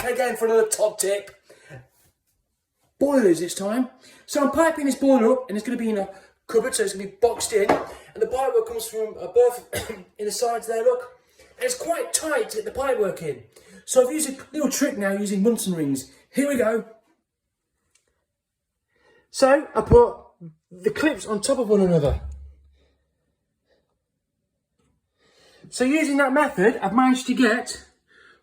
back again for another top tip. Boilers this time. So I'm piping this boiler up and it's going to be in a cupboard, so it's going to be boxed in. And the pipework comes from above in the sides there, look. And it's quite tight to get the pipework in. So I've used a little trick now using Munson rings. Here we go. So I put the clips on top of one another. So using that method, I've managed to get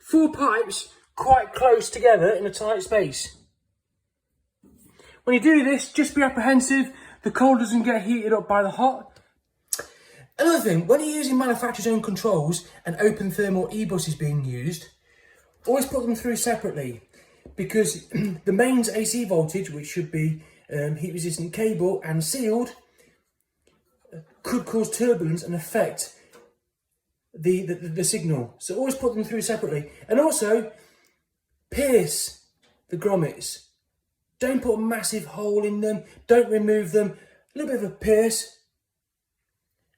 4 pipes quite close together in a tight space. When you do this, just be apprehensive the cold doesn't get heated up by the hot. Another thing, when you're using manufacturer's own controls and open thermal e-bus is being used, always put them through separately, because the mains AC voltage, which should be heat resistant cable and sealed, could cause turbulence and affect the signal. So always put them through separately. And also pierce the grommets. Don't put a massive hole in them, don't remove them, a little bit of a pierce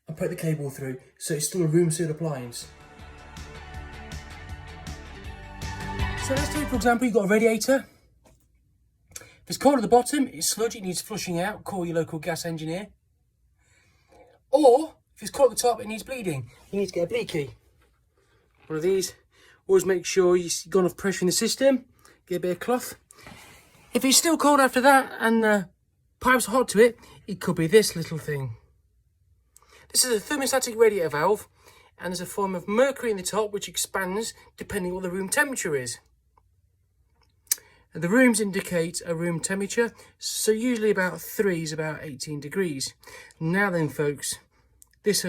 and put the cable through so it's still a room sealed appliance. So let's take, for example, you've got a radiator. If it's cold at the bottom, it's sludge, it needs flushing out, call your local gas engineer. Or if it's cold at the top, it needs bleeding, you need to get a bleed key. One of these. Always make sure you've got enough pressure in the system, get a bit of cloth. If it's still cold after that and the pipes are hot to it, it could be this little thing. This is a thermostatic radiator valve, and there's a form of mercury in the top which expands depending on what the room temperature is. And the rooms indicate a room temperature, so usually about 3 is about 18 degrees. Now then, folks, this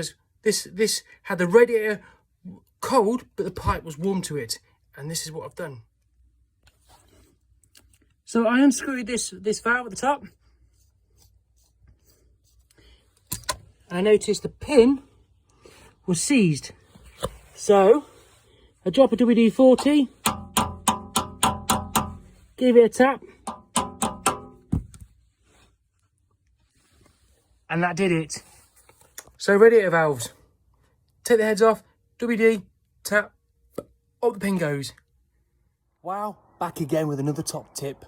had the radiator cold, but the pipe was warm to it, and this is what I've done. So I unscrewed this valve at the top. I noticed the pin was seized. So I drop a WD-40, give it a tap, and that did it. So radiator valves, take the heads off, WD, tap, up the pin goes. Wow, back again with another top tip.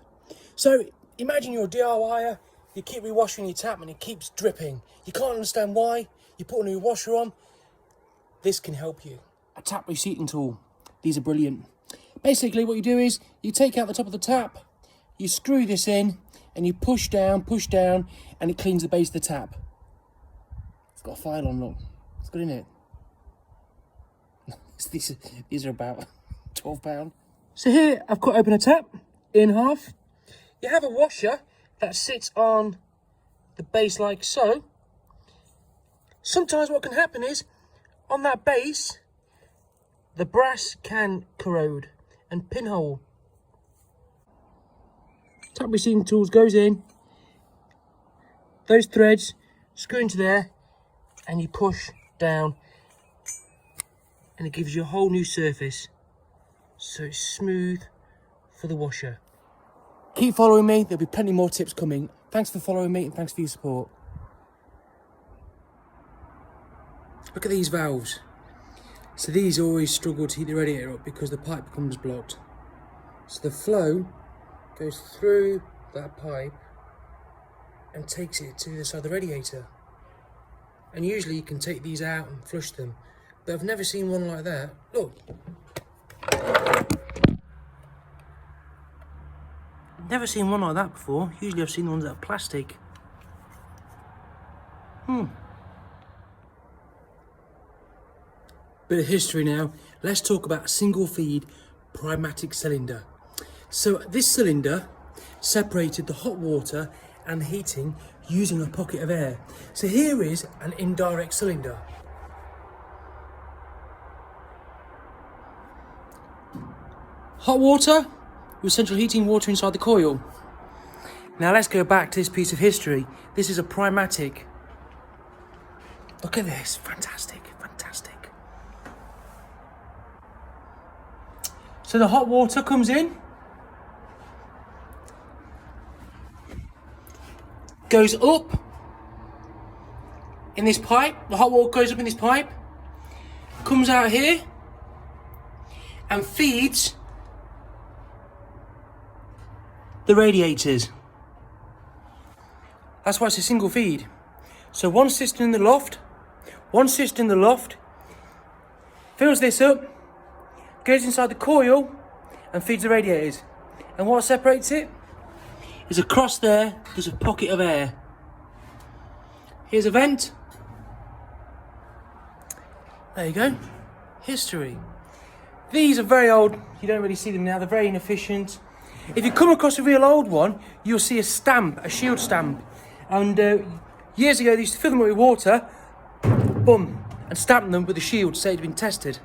So imagine you're a DIYer, you keep rewashing your tap and it keeps dripping. You can't understand why, you put a new washer on. This can help you. A tap reseating tool. These are brilliant. Basically what you do is, you take out the top of the tap, you screw this in, and you push down, and it cleans the base of the tap. It's got a file on, look. It's good, isn't it? These are about £12. So here, I've cut open a tap in half. You have a washer that sits on the base like so. Sometimes what can happen is, on that base, the brass can corrode and pinhole. Tap receiving tools goes in, those threads screw into there, and you push down, and it gives you a whole new surface. So it's smooth for the washer. Keep following me, there'll be plenty more tips coming. Thanks for following me and thanks for your support. Look at these valves. So these always struggle to heat the radiator up because the pipe becomes blocked. So the flow goes through that pipe and takes it to the side of the radiator. And usually you can take these out and flush them, but I've never seen one like that. Look. Never seen one like that before. Usually I've seen the ones that are plastic. Bit of history now. Let's talk about a single feed Primatic cylinder. So this cylinder separated the hot water and the heating using a pocket of air. So here is an indirect cylinder. Hot water with central heating water inside the coil. Now let's go back to this piece of history. This is a Primatic. Look at this, fantastic, fantastic. So the hot water comes in, goes up in this pipe, the hot water goes up in this pipe, comes out here and feeds the radiators. That's why it's a single feed. So one system in the loft, fills this up, goes inside the coil and feeds the radiators. And what separates it is across there, there's a pocket of air. Here's a vent. There you go. History. These are very old. You don't really see them now. They're very inefficient. If you come across a real old one, you'll see a stamp, a shield stamp. And years ago, they used to fill them up with water, boom, and stamp them with a shield to say it had been tested.